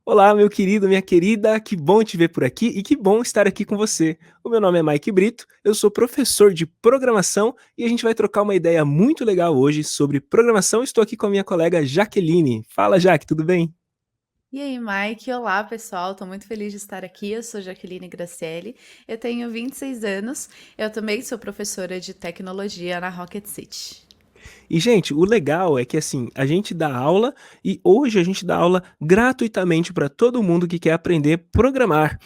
Olá, meu querido, minha querida, que bom te ver por aqui e que bom estar aqui com você. O meu nome é Mike Brito, eu sou professor de programação e a gente vai trocar uma ideia muito legal hoje sobre programação. Estou aqui com a minha colega Jaqueline. Fala, Jaque, tudo bem? E aí, Mike? Olá, pessoal. Estou muito feliz de estar aqui. Eu sou Jaqueline Graciele. Eu tenho 26 anos. Eu também sou professora de tecnologia na Rocket City. E, gente, o legal é que, assim, a gente dá aula e hoje a gente dá aula gratuitamente para todo mundo que quer aprender a programar.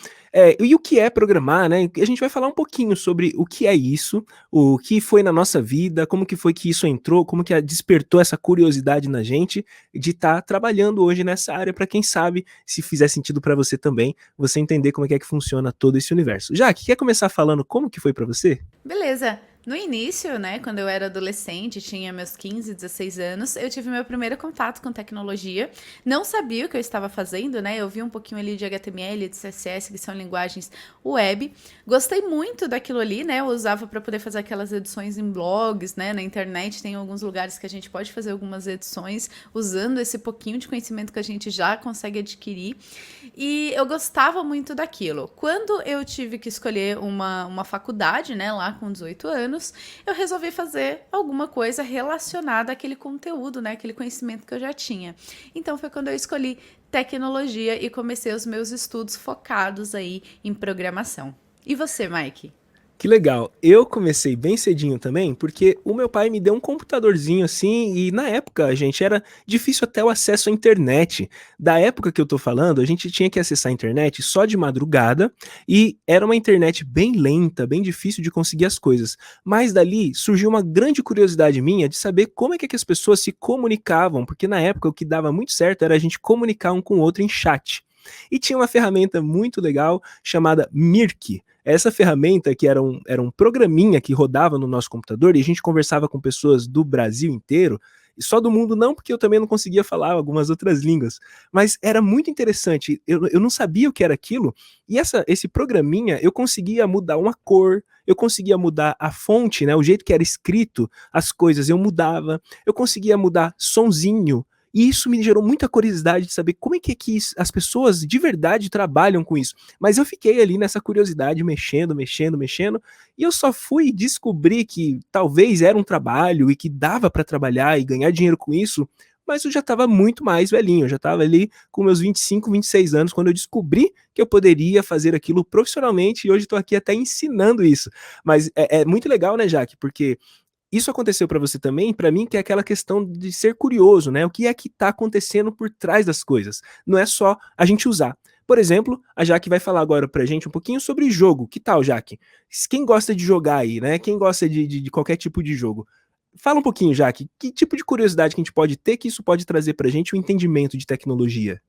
E o que é programar, né? A gente vai falar um pouquinho sobre o que é isso, o que foi na nossa vida, como que foi que isso entrou, como que despertou essa curiosidade na gente de estar trabalhando hoje nessa área para quem sabe, se fizer sentido para você também, você entender como é que funciona todo esse universo. Jaque, quer começar falando como que foi para você? Beleza. No início, né, quando eu era adolescente, tinha meus 15, 16 anos, eu tive meu primeiro contato com tecnologia. Não sabia o que eu estava fazendo, né? Eu vi um pouquinho ali de HTML, de CSS, que são linguagens web. Gostei muito daquilo ali, né? Eu usava para poder fazer aquelas edições em blogs, né? Na internet tem alguns lugares que a gente pode fazer algumas edições usando esse pouquinho de conhecimento que a gente já consegue adquirir. E eu gostava muito daquilo. Quando eu tive que escolher uma faculdade, né, lá com 18 anos, eu resolvi fazer alguma coisa relacionada àquele conteúdo, né, aquele conhecimento que eu já tinha. Então foi quando eu escolhi tecnologia e comecei os meus estudos focados aí em programação. E você, Mike? Que legal. Eu comecei bem cedinho também, porque o meu pai me deu um computadorzinho assim, e na época, gente, era difícil até o acesso à internet. Da época que eu tô falando, a gente tinha que acessar a internet só de madrugada, e era uma internet bem lenta, bem difícil de conseguir as coisas. Mas dali surgiu uma grande curiosidade minha de saber como é que as pessoas se comunicavam, porque na época o que dava muito certo era a gente comunicar um com o outro em chat. E tinha uma ferramenta muito legal chamada Mirk. Essa ferramenta, que era um programinha que rodava no nosso computador, e a gente conversava com pessoas do Brasil inteiro, e só do mundo não, porque eu também não conseguia falar algumas outras línguas. Mas era muito interessante, eu não sabia o que era aquilo, e esse programinha, eu conseguia mudar uma cor, eu conseguia mudar a fonte, né, o jeito que era escrito, as coisas eu mudava, eu conseguia mudar sonzinho, e isso me gerou muita curiosidade de saber como é que as pessoas de verdade trabalham com isso. Mas eu fiquei ali nessa curiosidade, mexendo, mexendo, mexendo, e eu só fui descobrir que talvez era um trabalho e que dava para trabalhar e ganhar dinheiro com isso, mas eu já estava muito mais velhinho, eu já estava ali com meus 25, 26 anos, quando eu descobri que eu poderia fazer aquilo profissionalmente, e hoje estou aqui até ensinando isso. Mas é muito legal, né, Jaque? Porque isso aconteceu para você também, para mim, que é aquela questão de ser curioso, né? O que é que está acontecendo por trás das coisas? Não é só a gente usar. Por exemplo, a Jaque vai falar agora pra gente um pouquinho sobre jogo. Que tal, Jaque? Quem gosta de jogar aí, né? Quem gosta de qualquer tipo de jogo? Fala um pouquinho, Jaque. Que tipo de curiosidade que a gente pode ter que isso pode trazer pra gente o entendimento de tecnologia?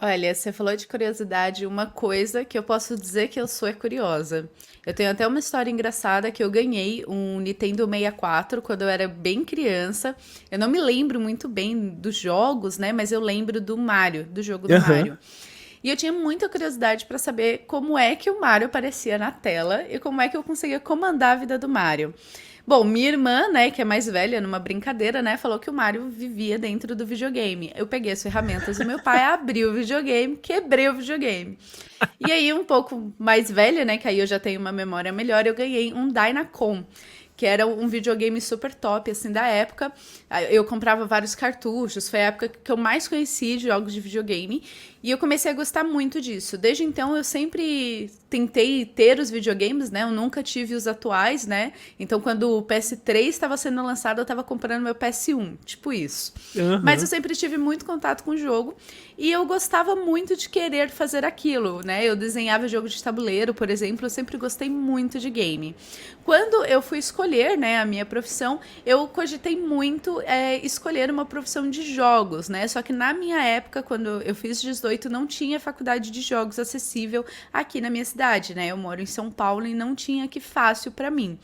Olha, você falou de curiosidade, uma coisa que eu posso dizer que eu sou é curiosa. Eu tenho até uma história engraçada que eu ganhei um Nintendo 64 quando eu era bem criança. Eu não me lembro muito bem dos jogos, né? Mas eu lembro do Mario, do jogo do Aham. Mario. E eu tinha muita curiosidade para saber como é que o Mario aparecia na tela e como é que eu conseguia comandar a vida do Mario. Bom, minha irmã, né, que é mais velha, numa brincadeira, né, falou que o Mario vivia dentro do videogame. Eu peguei as ferramentas do meu pai, abri o videogame, quebrei o videogame. E aí, um pouco mais velha, né, que aí eu já tenho uma memória melhor, eu ganhei um Dynacon, que era um videogame super top, assim, da época. Eu comprava vários cartuchos, foi a época que eu mais conheci de jogos de videogame. E eu comecei a gostar muito disso. Desde então, eu sempre tentei ter os videogames, né? Eu nunca tive os atuais, né? Então, quando o PS3 estava sendo lançado, eu estava comprando meu PS1, tipo isso. Mas eu Aham. sempre tive muito contato com o jogo e eu gostava muito de querer fazer aquilo, né? Eu desenhava jogo de tabuleiro, por exemplo, eu sempre gostei muito de game. Quando eu fui escolher, né, a minha profissão, eu cogitei muito escolher uma profissão de jogos, né? Só que na minha época, quando eu fiz 18, não tinha faculdade de jogos acessível aqui na minha cidade, né? Eu moro em São Paulo e não tinha que fácil para mim.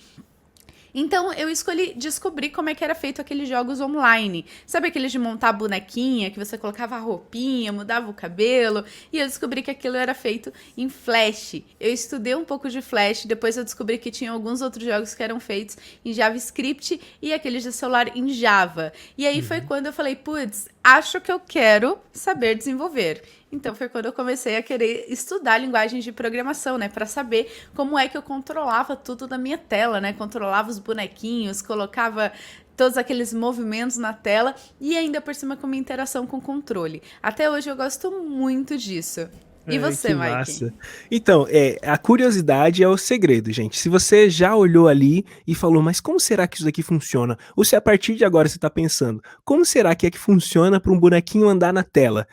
Então eu escolhi descobrir como é que era feito aqueles jogos online. Sabe aqueles de montar a bonequinha, que você colocava a roupinha, mudava o cabelo? E eu descobri que aquilo era feito em Flash. Eu estudei um pouco de Flash, depois eu descobri que tinha alguns outros jogos que eram feitos em JavaScript e aqueles de celular em Java. E aí foi Uhum. quando eu falei, putz, acho que eu quero saber desenvolver. Então foi quando eu comecei a querer estudar linguagens de programação, né, para saber como é que eu controlava tudo na minha tela, né? Controlava os bonequinhos, colocava todos aqueles movimentos na tela e ainda por cima com uma interação com o controle. Até hoje eu gosto muito disso. E Ai, que você, Mike? massa. Então, a curiosidade é o segredo, gente. Se você já olhou ali e falou, mas como será que isso daqui funciona? Ou se a partir de agora você está pensando, como será que é que funciona para um bonequinho andar na tela?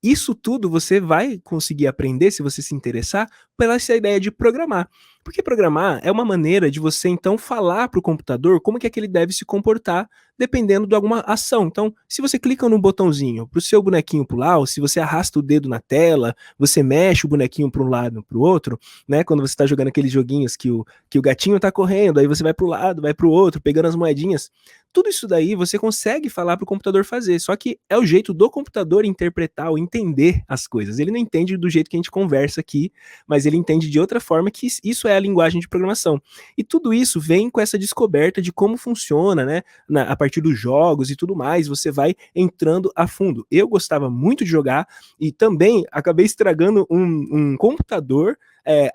Isso tudo você vai conseguir aprender, se você se interessar, pela essa ideia de programar. Porque programar é uma maneira de você então falar para o computador como que é que ele deve se comportar dependendo de alguma ação. Então, se você clica no botãozinho para o seu bonequinho pular, ou se você arrasta o dedo na tela, você mexe o bonequinho para um lado para o outro, né? Quando você está jogando aqueles joguinhos que o gatinho está correndo, aí você vai para o lado, vai para o outro, pegando as moedinhas. Tudo isso daí você consegue falar para o computador fazer, só que é o jeito do computador interpretar ou entender as coisas. Ele não entende do jeito que a gente conversa aqui, mas ele entende de outra forma que isso é a linguagem de programação. E tudo isso vem com essa descoberta de como funciona, né? A partir dos jogos e tudo mais, você vai entrando a fundo. Eu gostava muito de jogar e também acabei estragando um computador,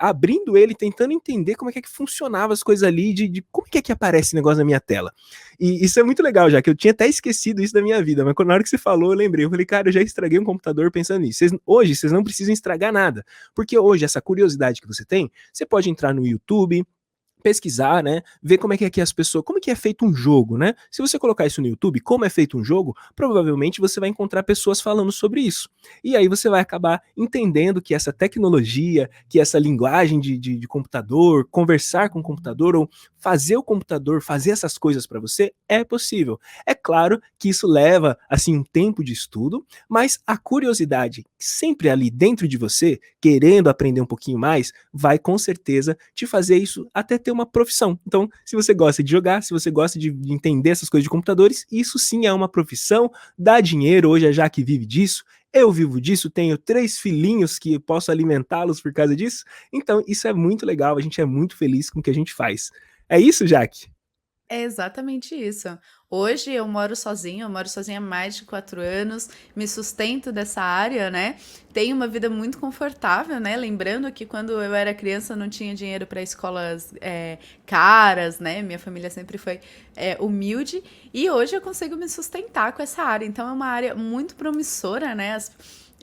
abrindo ele, tentando entender como é que funcionava as coisas ali, de como é que aparece esse negócio na minha tela. E isso é muito legal, já que eu tinha até esquecido isso da minha vida, mas na hora que você falou, eu lembrei. Eu falei, cara, eu já estraguei um computador pensando nisso. Hoje, vocês não precisam estragar nada, porque hoje, essa curiosidade que você tem, você pode entrar no YouTube, pesquisar, né, ver como é que as pessoas, como é que é feito um jogo, né? Se você colocar isso no YouTube, como é feito um jogo, provavelmente você vai encontrar pessoas falando sobre isso. E aí você vai acabar entendendo que essa tecnologia, que essa linguagem de computador, conversar com o computador ou fazer o computador fazer essas coisas para você é possível. É claro que isso leva assim um tempo de estudo, mas a curiosidade sempre ali dentro de você, querendo aprender um pouquinho mais, vai com certeza te fazer isso até ter uma profissão. Então, se você gosta de jogar, se você gosta de entender essas coisas de computadores, isso sim é uma profissão, dá dinheiro, hoje a Jaque vive disso, eu vivo disso, tenho 3 filhinhos que posso alimentá-los por causa disso, então isso é muito legal, a gente é muito feliz com o que a gente faz. É isso, Jaque? É exatamente isso. Hoje eu moro sozinha há mais de 4 anos, me sustento dessa área, né? Tenho uma vida muito confortável, né? Lembrando que quando eu era criança eu não tinha dinheiro para escolas caras, né? Minha família sempre foi humilde e hoje eu consigo me sustentar com essa área. Então é uma área muito promissora, né?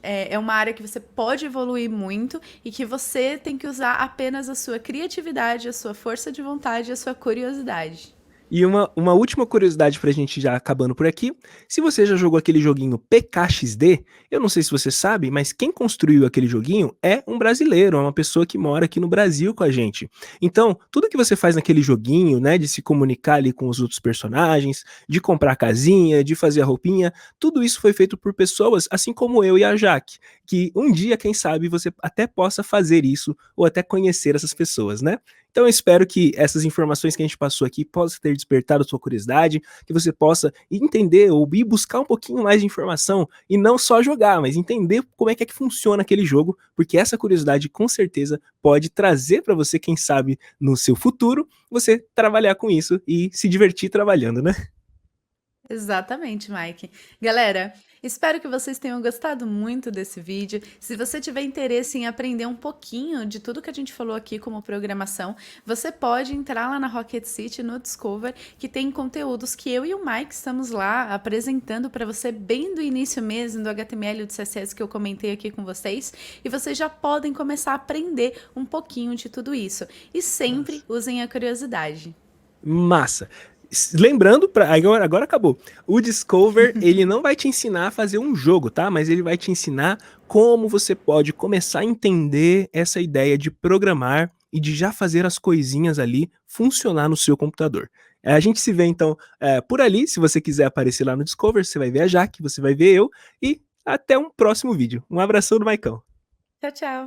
É uma área que você pode evoluir muito e que você tem que usar apenas a sua criatividade, a sua força de vontade e a sua curiosidade. E uma última curiosidade pra gente já acabando por aqui. Se você já jogou aquele joguinho PKXD, eu não sei se você sabe, mas quem construiu aquele joguinho é um brasileiro, é uma pessoa que mora aqui no Brasil com a gente. Então, tudo que você faz naquele joguinho, né, de se comunicar ali com os outros personagens, de comprar casinha, de fazer a roupinha, tudo isso foi feito por pessoas assim como eu e a Jaque, que um dia, quem sabe, você até possa fazer isso ou até conhecer essas pessoas, né? Então eu espero que essas informações que a gente passou aqui possam ter despertado a sua curiosidade, que você possa entender ou ir buscar um pouquinho mais de informação e não só jogar, mas entender como é que funciona aquele jogo, porque essa curiosidade com certeza pode trazer para você, quem sabe, no seu futuro, você trabalhar com isso e se divertir trabalhando, né? Exatamente, Mike. Galera, espero que vocês tenham gostado muito desse vídeo. Se você tiver interesse em aprender um pouquinho de tudo que a gente falou aqui como programação, você pode entrar lá na Rocket City no Discover, que tem conteúdos que eu e o Mike estamos lá apresentando para você bem do início mesmo do HTML e do CSS que eu comentei aqui com vocês, e vocês já podem começar a aprender um pouquinho de tudo isso. E sempre usem a curiosidade. Massa. Lembrando, agora acabou. O Discover, ele não vai te ensinar a fazer um jogo, tá? Mas ele vai te ensinar como você pode começar a entender essa ideia de programar e de já fazer as coisinhas ali funcionar no seu computador. A gente se vê então por ali. Se você quiser aparecer lá no Discover, você vai ver a Jaque, você vai ver eu. E até um próximo vídeo. Um abração do Maicão. Tchau, tchau!